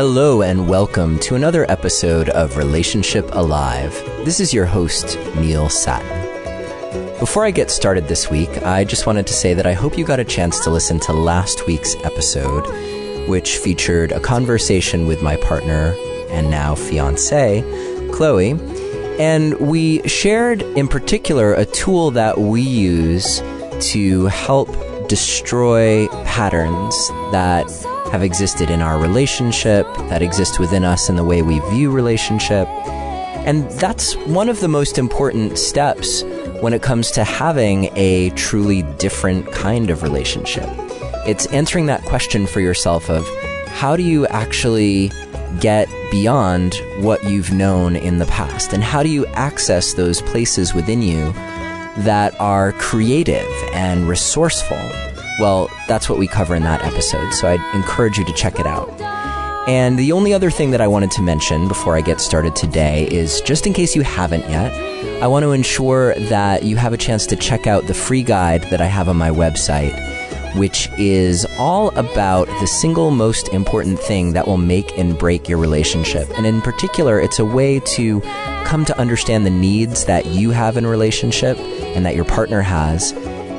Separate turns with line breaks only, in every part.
Hello and welcome to another episode of Relationship Alive. This is your host, Neil Sattin. Before I get started this week, I just wanted to say that I hope you got a chance to listen to last week's episode, which featured a conversation with my partner and now fiancée, Chloe, and we shared in particular a tool that we use to help destroy patterns that have existed in our relationship, that exist within us in the way we view relationship. And that's one of the most important steps when it comes to having a truly different kind of relationship. It's answering that question for yourself of how do you actually get beyond what you've known in the past? And how do you access those places within you that are creative and resourceful? Well, that's what we cover in that episode, so I'd encourage you to check it out. And the only other thing that I wanted to mention before I get started today is, just in case you haven't yet, I want to ensure that you have a chance to check out the free guide that I have on my website, which is all about the single most important thing that will make and break your relationship. And in particular, it's a way to come to understand the needs that you have in a relationship and that your partner has,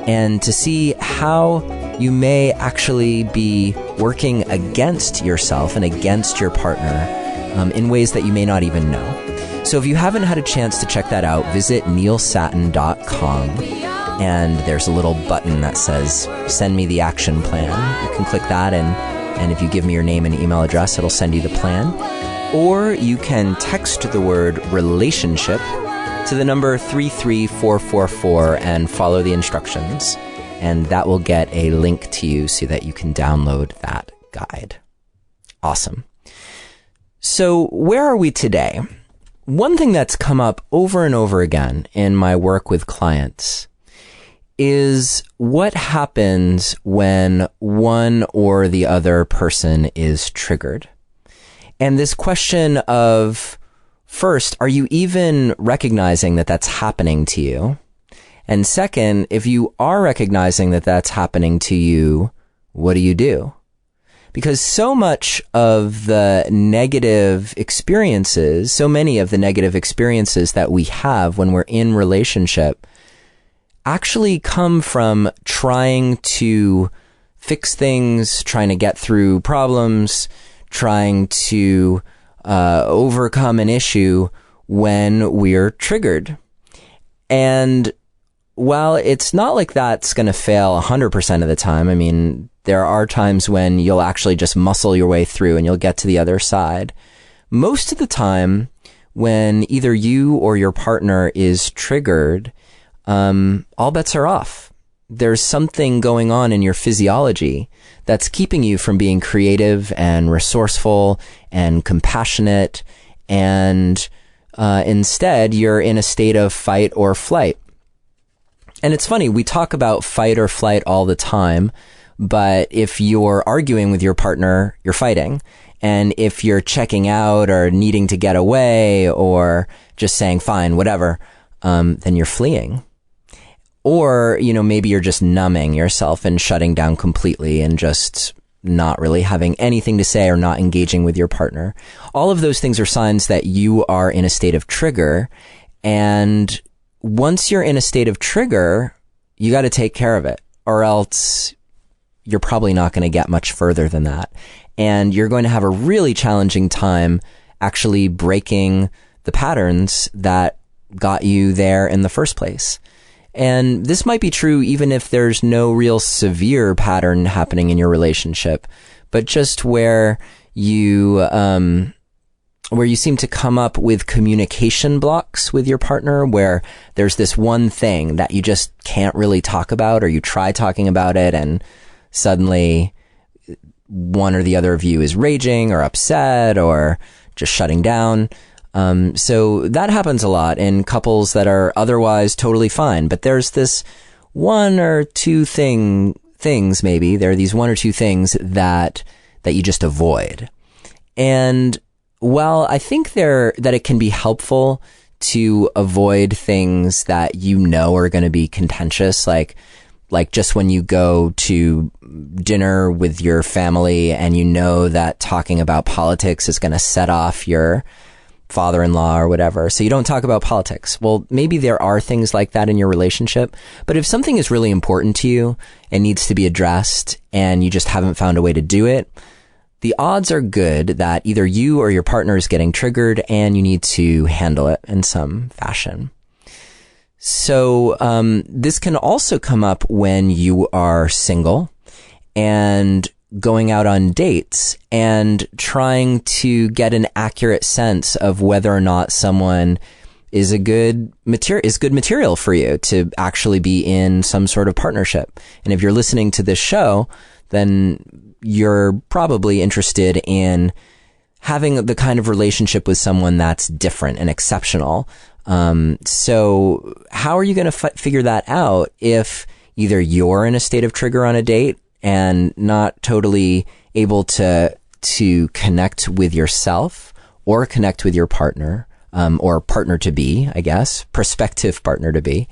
and to see how you may actually be working against yourself and against your partner in ways that you may not even know. So if you haven't had a chance to check that out, visit neilsattin.com, and there's a little button that says send me the action plan. You can click that, and if you give me your name and email address, it'll send you the plan. Or you can text the word relationship to the number 33444 and follow the instructions, and that will get a link to you so that you can download that guide. Awesome. So where are we today? One thing that's come up over and over again in my work with clients is what happens when one or the other person is triggered. And this question of, first, are you even recognizing that that's happening to you? And second, if you are recognizing that that's happening to you, what do? Because so much of the negative experiences, so many of the negative experiences that we have when we're in relationship actually come from trying to fix things, trying to get through problems, trying to overcome an issue when we're triggered. And while it's not like that's going to fail 100% of the time, I mean, there are times when you'll actually just muscle your way through and you'll get to the other side. Most of the time, when either you or your partner is triggered, all bets are off. There's something going on in your physiology that's keeping you from being creative and resourceful and compassionate, and instead you're in a state of fight or flight. And it's funny, we talk about fight or flight all the time, but if you're arguing with your partner, you're fighting. And if you're checking out or needing to get away or just saying, fine, whatever, then you're fleeing. Or, maybe you're just numbing yourself and shutting down completely and just not really having anything to say or not engaging with your partner. All of those things are signs that you are in a state of trigger. And once you're in a state of trigger, you got to take care of it, or else you're probably not going to get much further than that. And you're going to have a really challenging time actually breaking the patterns that got you there in the first place. And this might be true even if there's no real severe pattern happening in your relationship, but just where you seem to come up with communication blocks with your partner, where there's this one thing that you just can't really talk about, or you try talking about it and suddenly one or the other of you is raging or upset or just shutting down. So that happens a lot in couples that are otherwise totally fine. But there's this one or two things maybe. There are these one or two things that you just avoid. And while I think that it can be helpful to avoid things that are going to be contentious, like just when you go to dinner with your family and you know that talking about politics is going to set off your father-in-law or whatever, so you don't talk about politics. Well, maybe there are things like that in your relationship, but if something is really important to you and needs to be addressed and you just haven't found a way to do it, the odds are good that either you or your partner is getting triggered and you need to handle it in some fashion. So this can also come up when you are single and going out on dates and trying to get an accurate sense of whether or not someone is good material for you to actually be in some sort of partnership. And if you're listening to this show, then you're probably interested in having the kind of relationship with someone that's different and exceptional. So how are you going to figure that out if either you're in a state of trigger on a date and not totally able to connect with yourself or connect with your partner, or partner to be, I guess, prospective partner to be,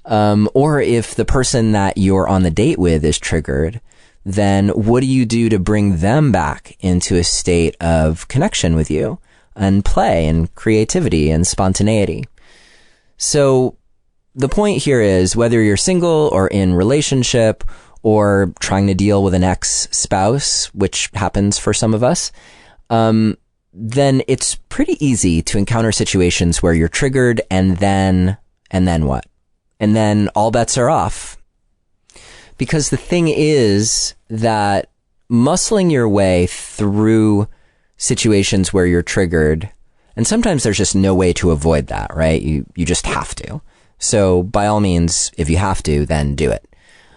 or if the person that you're on the date with is triggered, then what do you do to bring them back into a state of connection with you and play and creativity and spontaneity? So the point here is, whether you're single or in relationship or trying to deal with an ex-spouse, which happens for some of us, then it's pretty easy to encounter situations where you're triggered and then what? And then all bets are off. Because the thing is that muscling your way through situations where you're triggered, and sometimes there's just no way to avoid that, right? You just have to. So by all means, if you have to, then do it.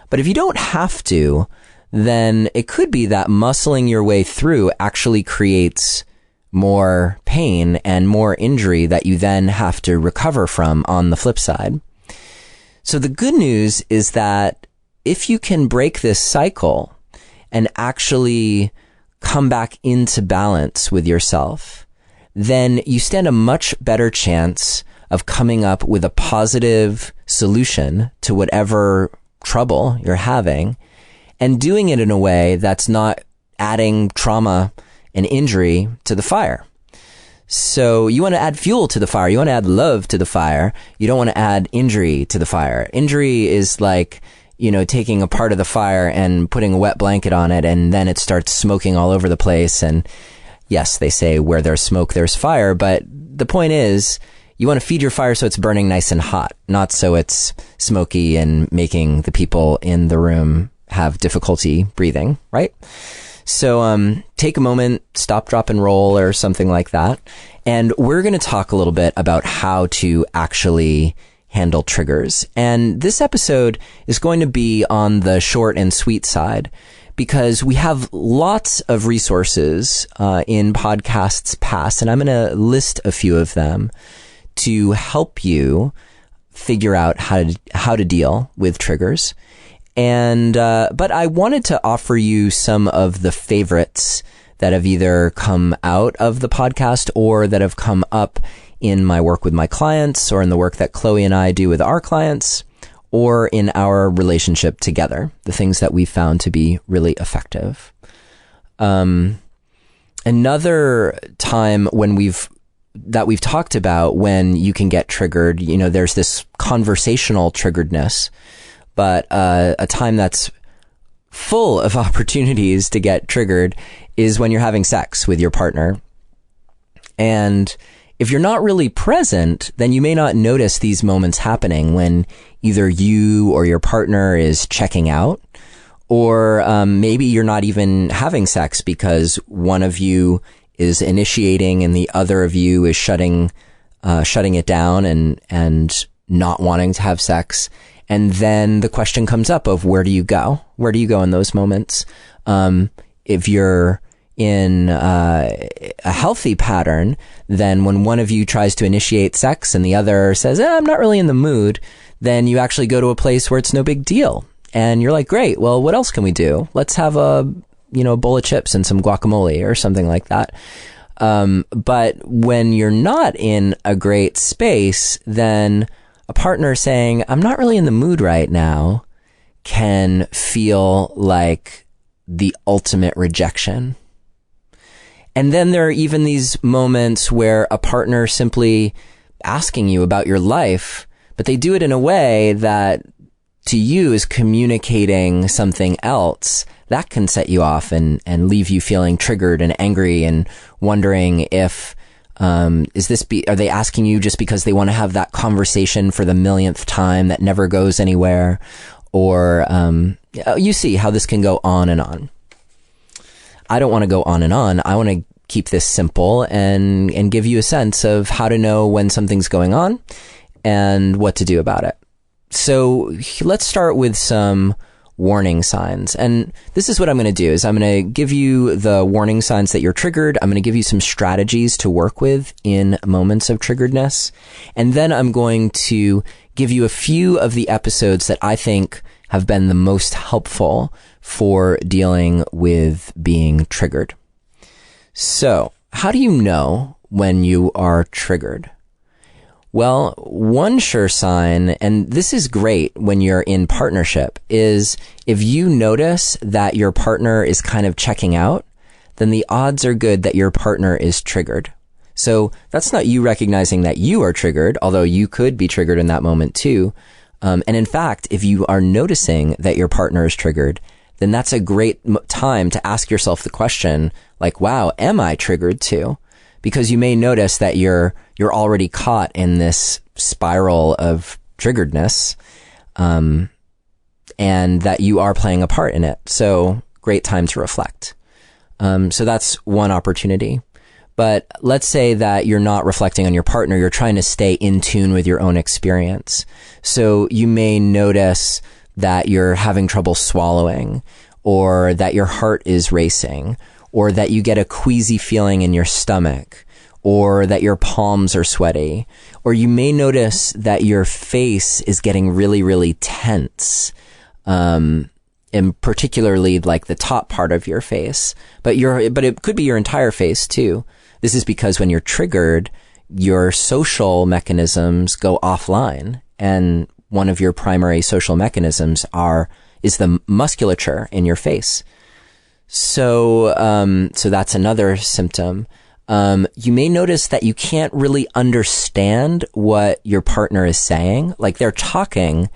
But if you don't have to, then it could be that muscling your way through actually creates more pain and more injury that you then have to recover from on the flip side. So the good news is that if you can break this cycle and actually come back into balance with yourself, then you stand a much better chance of coming up with a positive solution to whatever trouble you're having, and doing it in a way that's not adding trauma and injury to the fire. So you want to add fuel to the fire. You want to add love to the fire. You don't want to add injury to the fire. Injury is like, taking a part of the fire and putting a wet blanket on it, and then it starts smoking all over the place. And yes, they say where there's smoke, there's fire. But the point is, you want to feed your fire so it's burning nice and hot, not so it's smoky and making the people in the room have difficulty breathing, right? So take a moment, stop, drop, and roll, or something like that. And we're going to talk a little bit about how to actually handle triggers. And this episode is going to be on the short and sweet side, because we have lots of resources in podcasts past, and I'm going to list a few of them to help you figure out how to deal with triggers. And but I wanted to offer you some of the favorites that have either come out of the podcast or that have come up in my work with my clients, or in the work that Chloe and I do with our clients, or in our relationship together, the things that we found to be really effective. Another time when we've talked about when you can get triggered, there's this conversational triggeredness, but a time that's full of opportunities to get triggered is when you're having sex with your partner. And if you're not really present, then you may not notice these moments happening when either you or your partner is checking out, or maybe you're not even having sex because one of you is initiating and the other of you is shutting it down and not wanting to have sex. And then the question comes up of, where do you go? Where do you go in those moments? If you're in a healthy pattern, then when one of you tries to initiate sex and the other says, I'm not really in the mood, then you actually go to a place where it's no big deal. And you're like, great, well, what else can we do? Let's have a bowl of chips and some guacamole or something like that. But when you're not in a great space, then a partner saying, I'm not really in the mood right now, can feel like the ultimate rejection. And then there are even these moments where a partner simply asking you about your life, but they do it in a way that to you is communicating something else. That can set you off and leave you feeling triggered and angry and wondering if, are they asking you just because they want to have that conversation for the millionth time that never goes anywhere? Or, you see how this can go on and on. I don't want to go on and on. I want to keep this simple and give you a sense of how to know when something's going on and what to do about it. So let's start with some warning signs. And this is what I'm going to do is I'm going to give you the warning signs that you're triggered. I'm going to give you some strategies to work with in moments of triggeredness. And then I'm going to give you a few of the episodes that I think have been the most helpful for dealing with being triggered. So, how do you know when you are triggered? Well, one sure sign, and this is great when you're in partnership, is if you notice that your partner is kind of checking out, then the odds are good that your partner is triggered. So that's not you recognizing that you are triggered, although you could be triggered in that moment too. And in fact, if you are noticing that your partner is triggered, then that's a great time to ask yourself the question, like, wow, am I triggered too? Because you may notice that you're already caught in this spiral of triggeredness, and that you are playing a part in it. So great time to reflect. So that's one opportunity. But let's say that you're not reflecting on your partner. You're trying to stay in tune with your own experience. So you may notice that you're having trouble swallowing, or that your heart is racing, or that you get a queasy feeling in your stomach, or that your palms are sweaty, or you may notice that your face is getting really, really tense, and particularly like the top part of your face, but it could be your entire face too. This is because when you're triggered, your social mechanisms go offline, and one of your primary social mechanisms is the musculature in your face. So that's another symptom. You may notice that you can't really understand what your partner is saying. Like they're talking,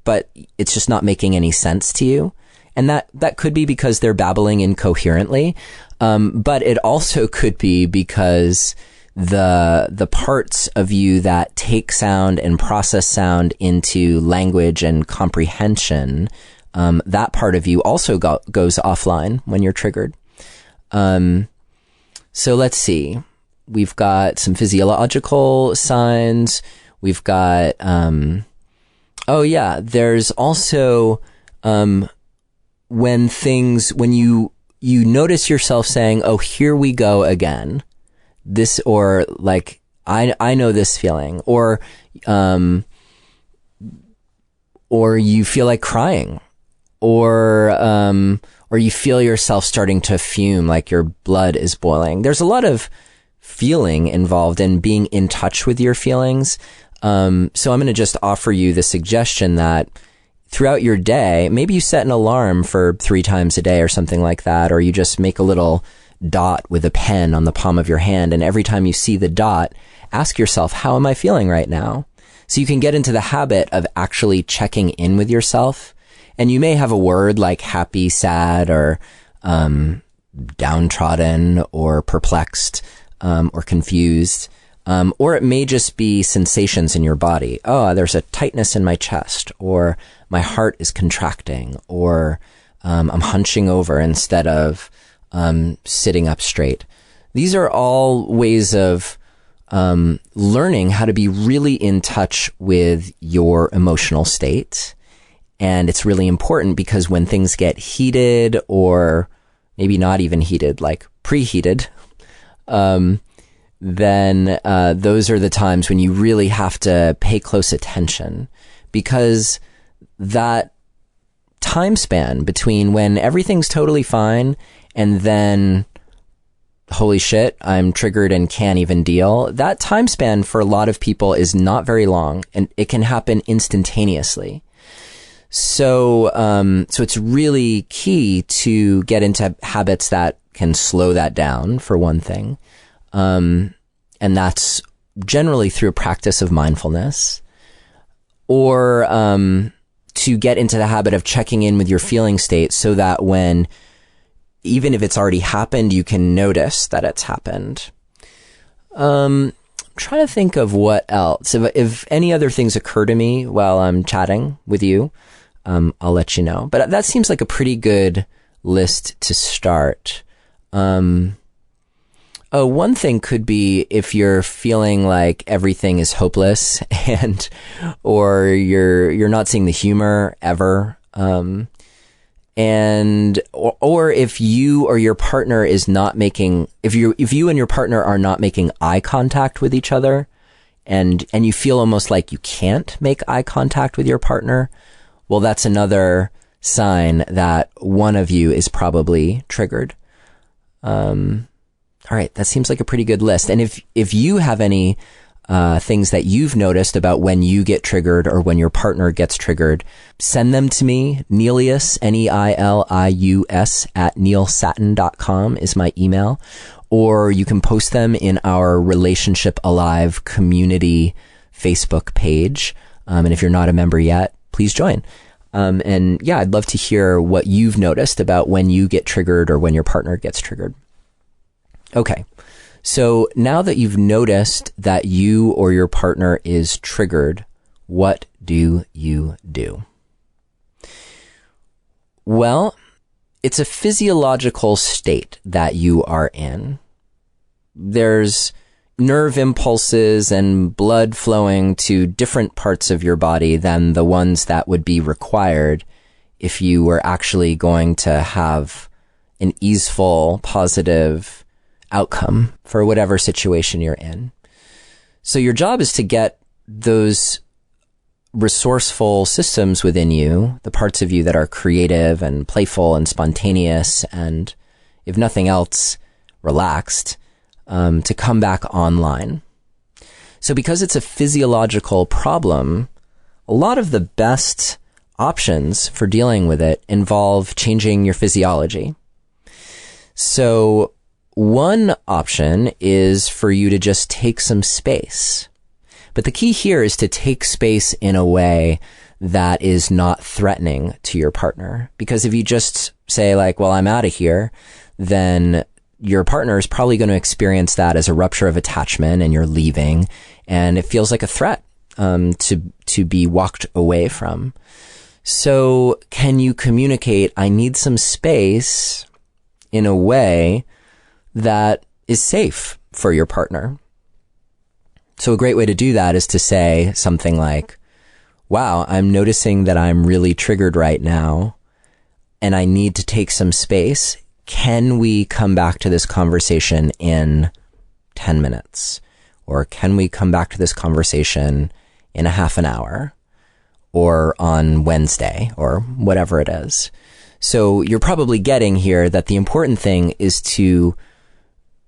but it's just not making any sense to you. And that could be because they're babbling incoherently. But it also could be because the parts of you that take sound and process sound into language and comprehension, that part of you also goes offline when you're triggered. So let's see. We've got some physiological signs. We've got, there's also, when you notice yourself saying, oh, here we go again. This, or like, I know this feeling, or you feel like crying, or you feel yourself starting to fume, like your blood is boiling. There's a lot of feeling involved in being in touch with your feelings. So I'm going to just offer you the suggestion that throughout your day, maybe you set an alarm for 3 times a day or something like that, or you just make a little dot with a pen on the palm of your hand, and every time you see the dot, ask yourself, how am I feeling right now? So you can get into the habit of actually checking in with yourself. And you may have a word like happy, sad, or downtrodden, or perplexed, or confused. Or it may just be sensations in your body. Oh, there's a tightness in my chest, or my heart is contracting, or I'm hunching over instead of sitting up straight. These are all ways of learning how to be really in touch with your emotional state. And it's really important because when things get heated, or maybe not even heated, like preheated, then those are the times when you really have to pay close attention, because that time span between when everything's totally fine and then, holy shit, I'm triggered and can't even deal, that time span for a lot of people is not very long, and it can happen instantaneously. So it's really key to get into habits that can slow that down, for one thing. And that's generally through a practice of mindfulness, or to get into the habit of checking in with your feeling state so that even if it's already happened, you can notice that it's happened. I'm trying to think of what else. If any other things occur to me while I'm chatting with you, I'll let you know. But that seems like a pretty good list to start. One thing could be if you're feeling like everything is hopeless or you're not seeing the humor ever. Or if you or your partner is not making, if you and your partner are not making eye contact with each other, and you feel almost like you can't make eye contact with your partner, well, that's another sign that one of you is probably triggered. All right, that seems like a pretty good list. And if you have any things that you've noticed about when you get triggered or when your partner gets triggered, send them to me. Neilius, Neilius @neilsattin.com is my email. Or you can post them in our Relationship Alive community Facebook page. And if you're not a member yet, please join. And yeah, I'd love to hear what you've noticed about when you get triggered or when your partner gets triggered. Okay. So now that you've noticed that you or your partner is triggered, what do you do? Well, it's a physiological state that you are in. There's nerve impulses and blood flowing to different parts of your body than the ones that would be required if you were actually going to have an easeful, positive outcome for whatever situation you're in. So your job is to get those resourceful systems within you, the parts of you that are creative and playful and spontaneous and, if nothing else, relaxed, to come back online. So because it's a physiological problem, a lot of the best options for dealing with it involve changing your physiology. So one option is for you to just take some space. But the key here is to take space in a way that is not threatening to your partner. Because if you just say like, well, I'm out of here, then your partner is probably going to experience that as a rupture of attachment and you're leaving. And it feels like a threat to be walked away from. So can you communicate, I need some space in a way that is safe for your partner? So a great way to do that is to say something like, wow, I'm noticing that I'm really triggered right now and I need to take some space. Can we come back to this conversation in 10 minutes? Or can we come back to this conversation in a half an hour? Or on Wednesday, or whatever it is. So you're probably getting here that the important thing is to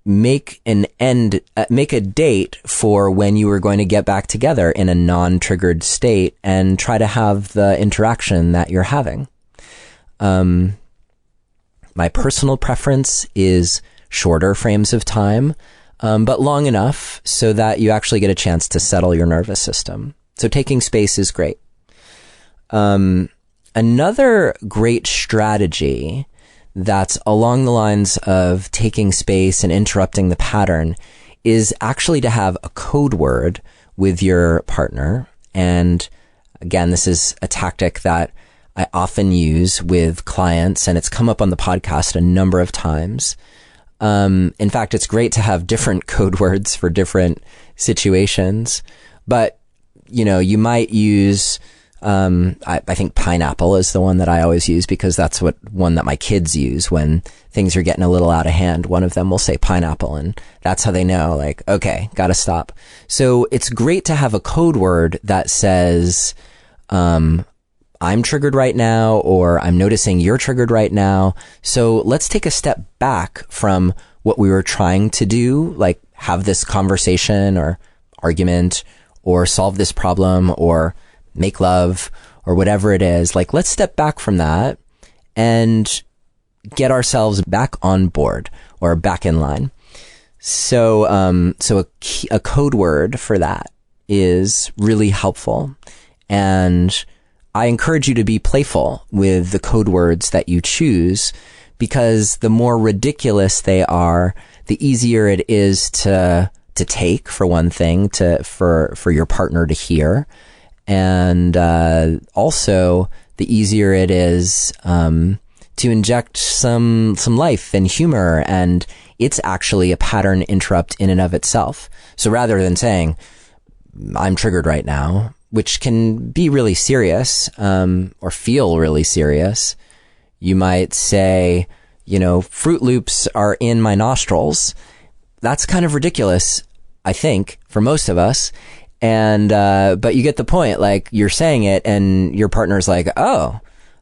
make a date for when you are going to get back together in a non-triggered state and try to have the interaction that you're having. My personal preference is shorter frames of time, but long enough so that you actually get a chance to settle your nervous system. So taking space is great. Another great strategy that's along the lines of taking space and interrupting the pattern is actually to have a code word with your partner. And again, this is a tactic that I often use with clients, and it's come up on the podcast a number of times. In fact, it's great to have different code words for different situations, but you might use, I think pineapple is the one that I always use because that's one that my kids use when things are getting a little out of hand. One of them will say pineapple and that's how they know, like, okay, gotta stop. So it's great to have a code word that says, I'm triggered right now, or I'm noticing you're triggered right now. So let's take a step back from what we were trying to do, like have this conversation or argument or solve this problem or make love or whatever it is, like, let's step back from that and get ourselves back on board or back in line. So, a code word for that is really helpful. And I encourage you to be playful with the code words that you choose, because the more ridiculous they are, the easier it is to take, for one thing, for your partner to hear. And, also the easier it is, to inject some life and humor, and it's actually a pattern interrupt in and of itself. So rather than saying, I'm triggered right now, which can be really serious, or feel really serious, you might say, Fruit Loops are in my nostrils. That's kind of ridiculous, I think, for most of us. And, but you get the point, like, you're saying it and your partner's like, oh,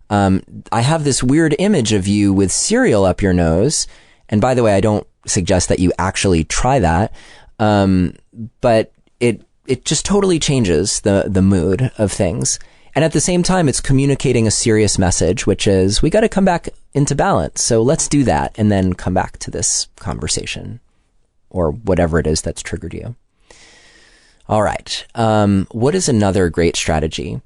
I have this weird image of you with cereal up your nose. And by the way, I don't suggest that you actually try that. But it just totally changes the mood of things. And at the same time, it's communicating a serious message, which is, we got to come back into balance. So let's do that and then come back to this conversation or whatever it is that's triggered you. All right. What is another great strategy?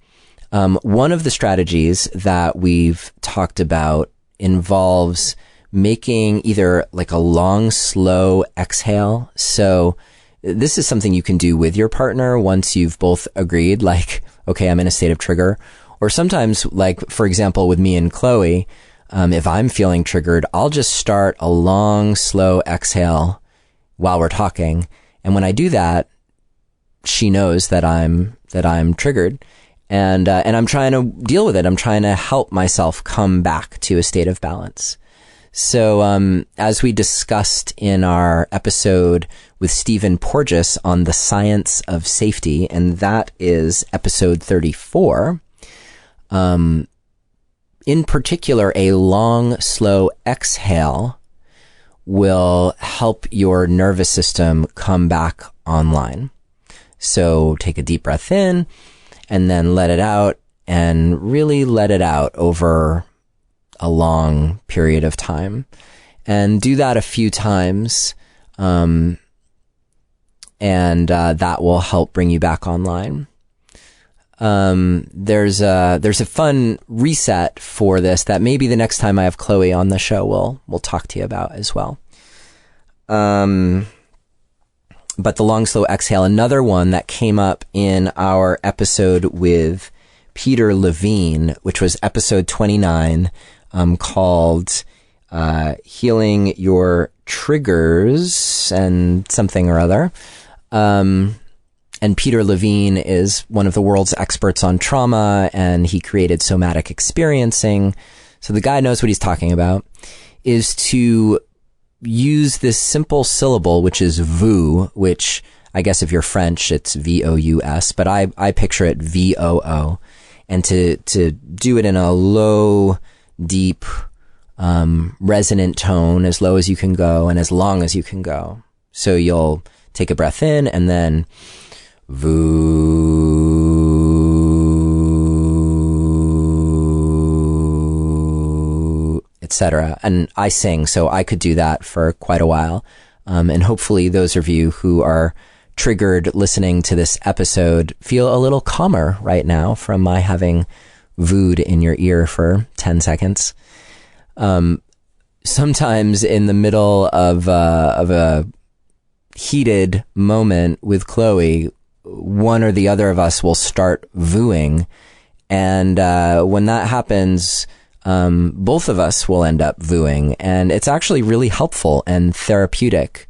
One of the strategies that we've talked about involves making either like a long, slow exhale. So this is something you can do with your partner once you've both agreed, like, okay, I'm in a state of trigger. Or sometimes, like, for example, with me and Chloe, if I'm feeling triggered, I'll just start a long, slow exhale while we're talking. And when I do that, she knows that I'm triggered. And I'm trying to deal with it. I'm trying to help myself come back to a state of balance. So, as we discussed in our episode with Stephen Porges on the science of safety, and that is episode 34, in particular, a long, slow exhale will help your nervous system come back online. So take a deep breath in and then let it out, and really let it out over a long period of time. And do that a few times, and that will help bring you back online. There's a fun reset for this that maybe the next time I have Chloe on the show, we'll talk to you about as well. But the long, slow exhale, another one that came up in our episode with Peter Levine, which was episode 29, called Healing Your Triggers and something or other. And Peter Levine is one of the world's experts on trauma, and he created somatic experiencing. So the guy knows what he's talking about, is to use this simple syllable, which is VOO, which I guess if you're French, it's VOUS, but I picture it VOO, and to do it in a low, deep, resonant tone, as low as you can go and as long as you can go. So you'll take a breath in and then VOO, etc. And I sing, so I could do that for quite a while. And hopefully those of you who are triggered listening to this episode feel a little calmer right now from my having vooed in your ear for 10 seconds. Sometimes in the middle of a heated moment with Chloe, one or the other of us will start vooing. And when that happens, both of us will end up vooing, and it's actually really helpful and therapeutic.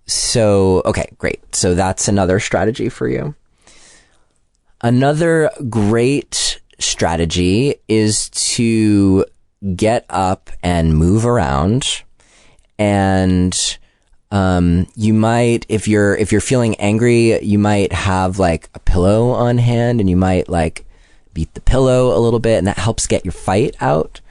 So, okay, great. So that's another strategy for you. Another great strategy is to get up and move around. And, you might, if you're feeling angry, you might have like a pillow on hand, and you might like beat the pillow a little bit, and that helps get your fight out.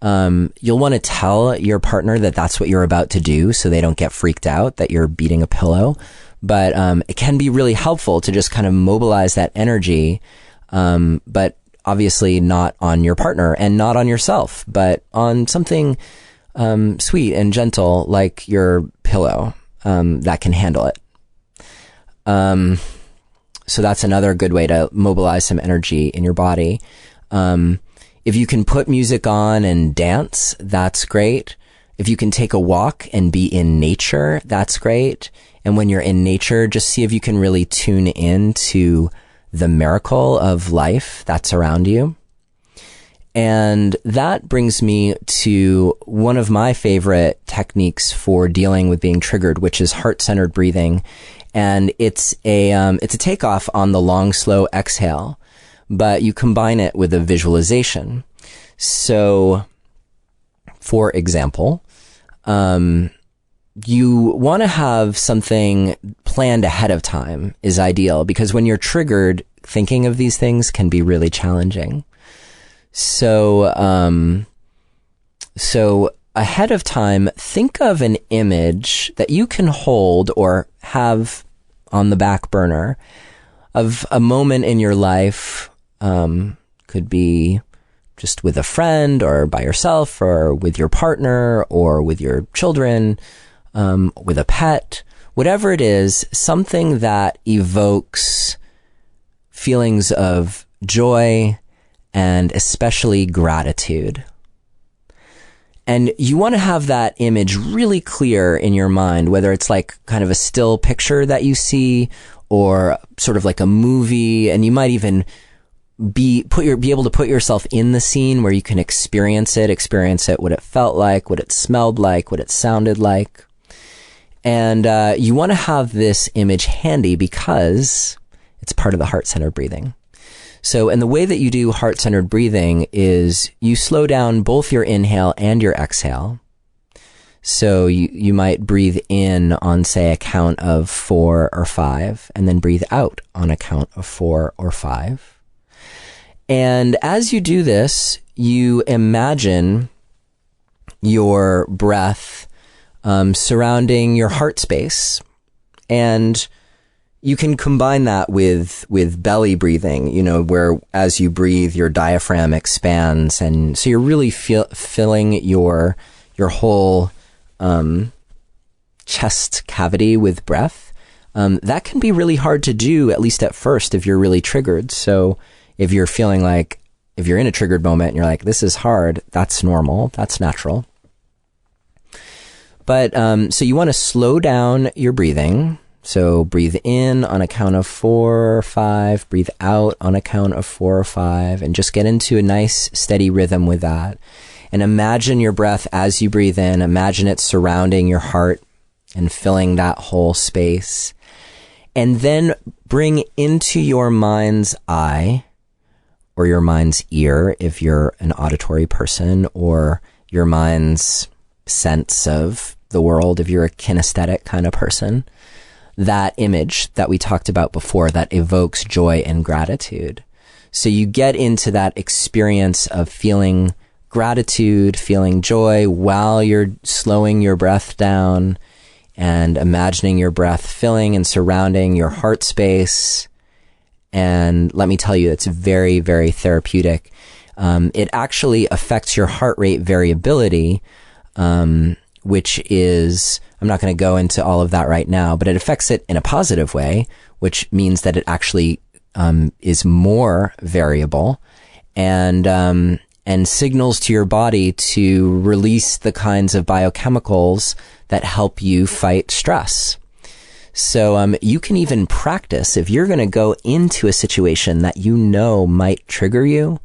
You'll want to tell your partner that that's what you're about to do, so they don't get freaked out that you're beating a pillow. But it can be really helpful to just kind of mobilize that energy but obviously not on your partner and not on yourself, but on something sweet and gentle like your pillow that can handle it. So that's another good way to mobilize some energy in your body. If you can put music on and dance, that's great. If you can take a walk and be in nature, that's great. And when you're in nature, just see if you can really tune in to the miracle of life that's around you. And that brings me to one of my favorite techniques for dealing with being triggered, which is heart-centered breathing. And it's a takeoff on the long, slow exhale, but you combine it with a visualization. So, for example, you want to have something planned ahead of time is ideal, because when you're triggered, thinking of these things can be really challenging. So ahead of time, think of an image that you can hold or have on the back burner of a moment in your life. Could be just with a friend or by yourself or with your partner or with your children, with a pet, whatever it is, something that evokes feelings of joy and especially gratitude. And you want to have that image really clear in your mind, whether it's like kind of a still picture that you see or sort of like a movie, and you might even be able to put yourself in the scene where you can experience it, what it felt like, what it smelled like, what it sounded like. And you want to have this image handy because it's part of the heart-centered breathing. So, and the way that you do heart-centered breathing is you slow down both your inhale and your exhale. So you might breathe in on, say, a count of 4 or 5, and then breathe out on a count of 4 or 5. And as you do this, you imagine your breath surrounding your heart space, and you can combine that with belly breathing, where as you breathe, your diaphragm expands. And so you're really filling your whole chest cavity with breath. That can be really hard to do, at least at first, if you're really triggered. So if you're feeling like, if you're in a triggered moment and you're like, this is hard, that's normal, that's natural. But so you want to slow down your breathing. So breathe in on a count of 4 or 5, breathe out on a count of 4 or 5, and just get into a nice steady rhythm with that. And imagine your breath as you breathe in, imagine it surrounding your heart and filling that whole space. And then bring into your mind's eye, or your mind's ear if you're an auditory person, or your mind's sense of the world if you're a kinesthetic kind of person, that image that we talked about before that evokes joy and gratitude. So you get into that experience of feeling gratitude, feeling joy while you're slowing your breath down and imagining your breath filling and surrounding your heart space. And let me tell you, it's very, very therapeutic. It actually affects your heart rate variability, which is, I'm not going to go into all of that right now, but it affects it in a positive way, which means that it actually is more variable and signals to your body to release the kinds of biochemicals that help you fight stress. So you can even practice, if you're going to go into a situation that you know might trigger you,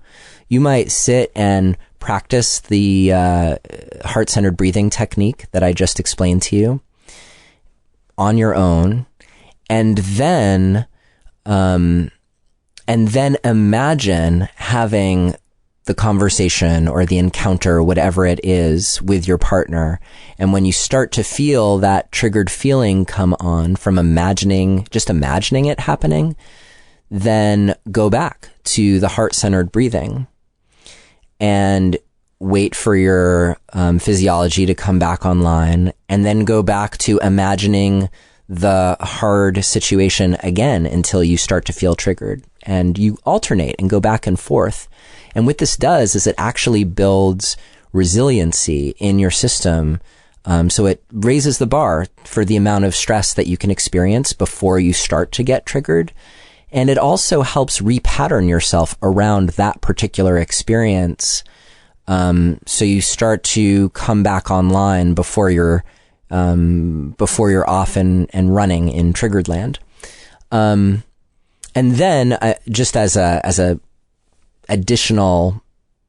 you might sit and practice the heart-centered breathing technique that I just explained to you on your own, and then imagine having the conversation or the encounter, whatever it is, with your partner. And when you start to feel that triggered feeling come on from just imagining it happening, then go back to the heart-centered breathing and wait for your physiology to come back online, and then go back to imagining the hard situation again until you start to feel triggered. and you alternate and go back and forth. And what this does is it actually builds resiliency in your system. So it raises the bar for the amount of stress that you can experience before you start to get triggered. And it also helps repattern yourself around that particular experience. So you start to come back online before you're off and running in triggered land. And then, just as a additional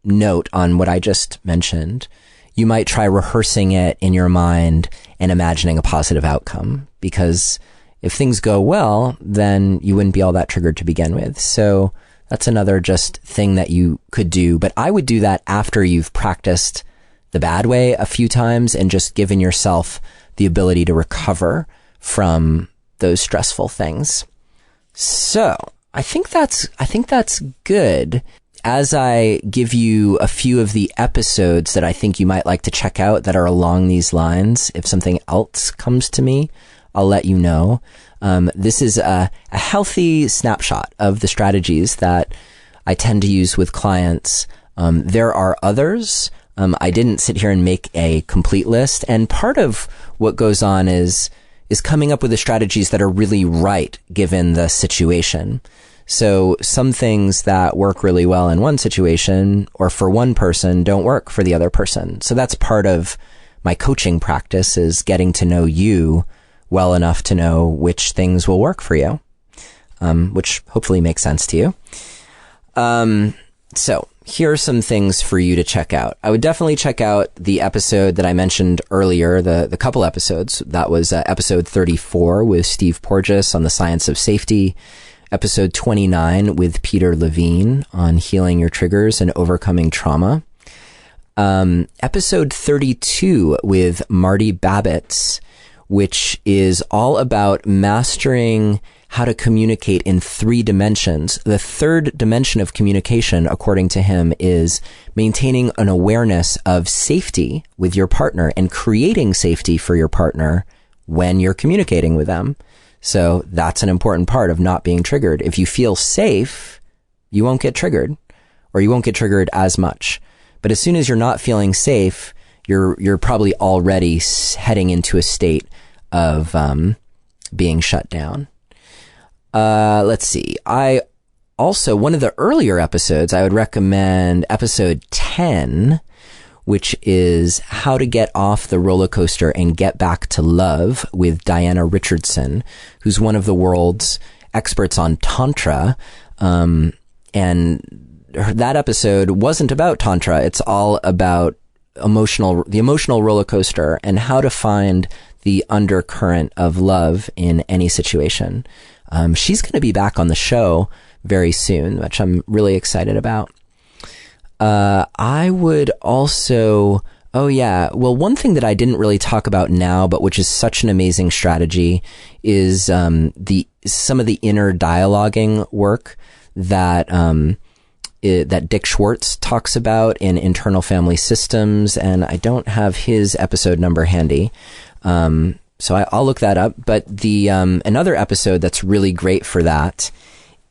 note on what I just mentioned, you might try rehearsing it in your mind and imagining a positive outcome, because if things go well, then you wouldn't be all that triggered to begin with. So that's another just thing that you could do. But I would do that after you've practiced the bad way a few times and just given yourself the ability to recover from those stressful things. So I think that's good. As I give you a few of the episodes that I think you might like to check out that are along these lines, if something else comes to me, I'll let you know. This is a healthy snapshot of the strategies that I tend to use with clients. There are others. I didn't sit here and make a complete list. And part of what goes on is coming up with the strategies that are really right given the situation. So some things that work really well in one situation or for one person don't work for the other person. So that's part of my coaching practice, is getting to know you well enough to know which things will work for you, which hopefully makes sense to you. So here are some things for you to check out. I would definitely check out the episode that I mentioned earlier, the couple episodes. That was episode 34 with Steve Porges on the science of safety, episode 29 with Peter Levine on healing your triggers and overcoming trauma, episode 32 with Marty Babbitt, which is all about mastering how to communicate in 3 dimensions. The third dimension of communication, according to him, is maintaining an awareness of safety with your partner and creating safety for your partner when you're communicating with them. So that's an important part of not being triggered. If you feel safe, you won't get triggered, or you won't get triggered as much. But as soon as you're not feeling safe, you're probably already heading into a state of being shut down. Let's see. One of the earlier episodes, I would recommend episode 10, which is how to get off the roller coaster and get back to love, with Diana Richardson, who's one of the world's experts on Tantra. And that episode wasn't about Tantra. It's all about the emotional roller coaster and how to find the undercurrent of love in any situation. She's going to be back on the show very soon, which I'm really excited about. I would also, one thing that I didn't really talk about now, but which is such an amazing strategy, is some of the inner dialoguing work that that Dick Schwartz talks about in Internal Family Systems, and I don't have his episode number handy, so I'll look that up. But the another episode that's really great for that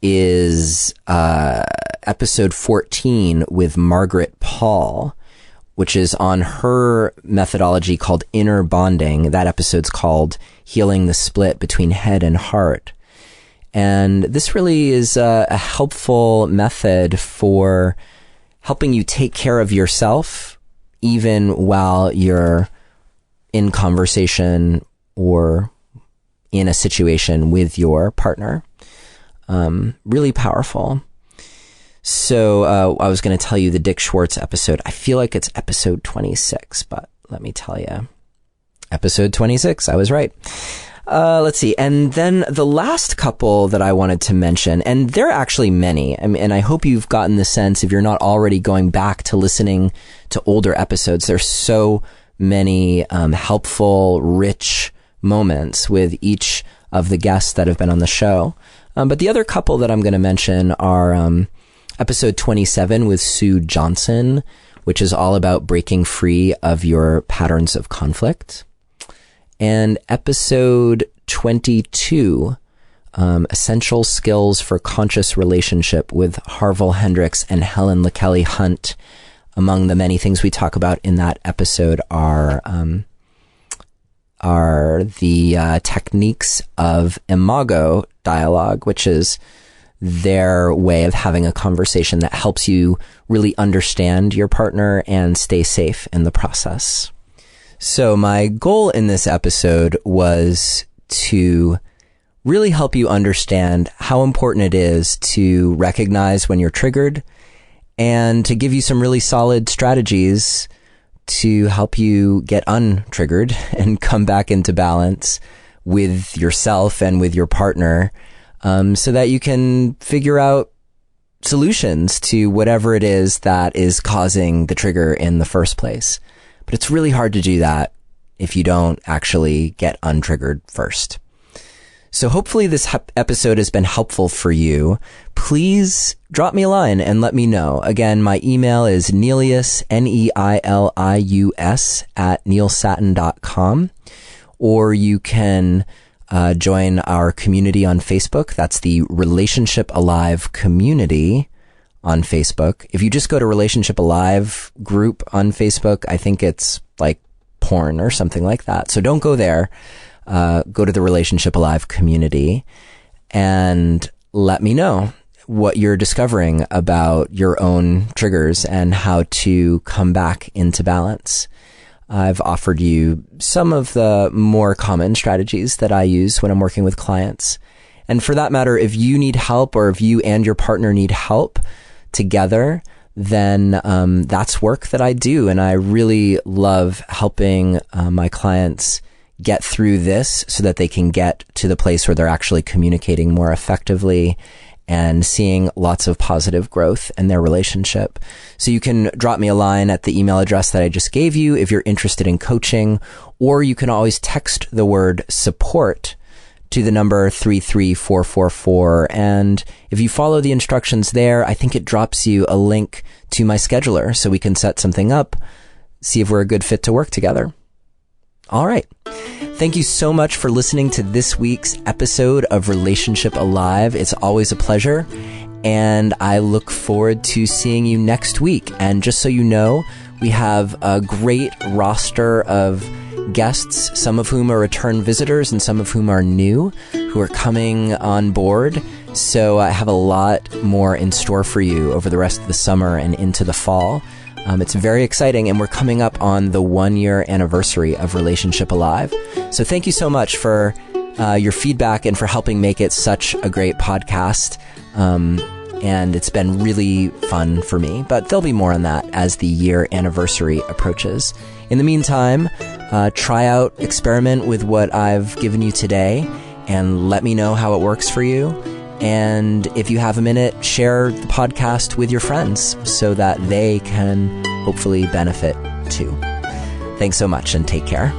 is episode 14 with Margaret Paul, which is on her methodology called inner bonding. That episode's called Healing the Split Between Head and Heart. And this really is a helpful method for helping you take care of yourself, even while you're in conversation or in a situation with your partner. Really powerful. So I was going to tell you the Dick Schwartz episode. I feel like it's episode 26, but let me tell you. Episode 26, I was right. Let's see. And then the last couple that I wanted to mention, and there are actually many, and I hope you've gotten the sense, if you're not already going back to listening to older episodes, there's so many helpful, rich moments with each of the guests that have been on the show. But the other couple that I'm going to mention are episode 27 with Sue Johnson, which is all about breaking free of your patterns of conflict, and episode 22 Essential Skills for Conscious Relationship with Harville Hendricks and Helen LaKelly Hunt. Among the many things we talk about in that episode are the techniques of imago dialogue, which is their way of having a conversation that helps you really understand your partner and stay safe in the process. So my goal in this episode was to really help you understand how important it is to recognize when you're triggered and to give you some really solid strategies to help you get untriggered and come back into balance with yourself and with your partner, so that you can figure out solutions to whatever it is that is causing the trigger in the first place. But it's really hard to do that if you don't actually get untriggered first. So hopefully this episode has been helpful for you. Please drop me a line and let me know. Again, my email is Neilius, Neilius @neilsattin.com, or you can join our community on Facebook. That's the Relationship Alive community on Facebook. If you just go to Relationship Alive group on Facebook, I think it's like porn or something like that. So don't go there. Go to the Relationship Alive community and let me know what you're discovering about your own triggers and how to come back into balance. I've offered you some of the more common strategies that I use when I'm working with clients. And for that matter, if you need help or if you and your partner need help together, then that's work that I do. And I really love helping my clients get through this so that they can get to the place where they're actually communicating more effectively and seeing lots of positive growth in their relationship. So you can drop me a line at the email address that I just gave you if you're interested in coaching, or you can always text the word support to the number 33444. And if you follow the instructions there, I think it drops you a link to my scheduler so we can set something up, see if we're a good fit to work together. All right. Thank you so much for listening to this week's episode of Relationship Alive. It's always a pleasure, and I look forward to seeing you next week. And just so you know, we have a great roster of guests, some of whom are return visitors and some of whom are new, who are coming on board. So I have a lot more in store for you over the rest of the summer and into the fall. It's very exciting, and we're coming up on the 1-year anniversary of Relationship Alive. So thank you so much for your feedback and for helping make it such a great podcast. And it's been really fun for me, but there'll be more on that as the year anniversary approaches. In the meantime, try out, experiment with what I've given you today, and let me know how it works for you. And if you have a minute, share the podcast with your friends so that they can hopefully benefit too. Thanks so much and take care.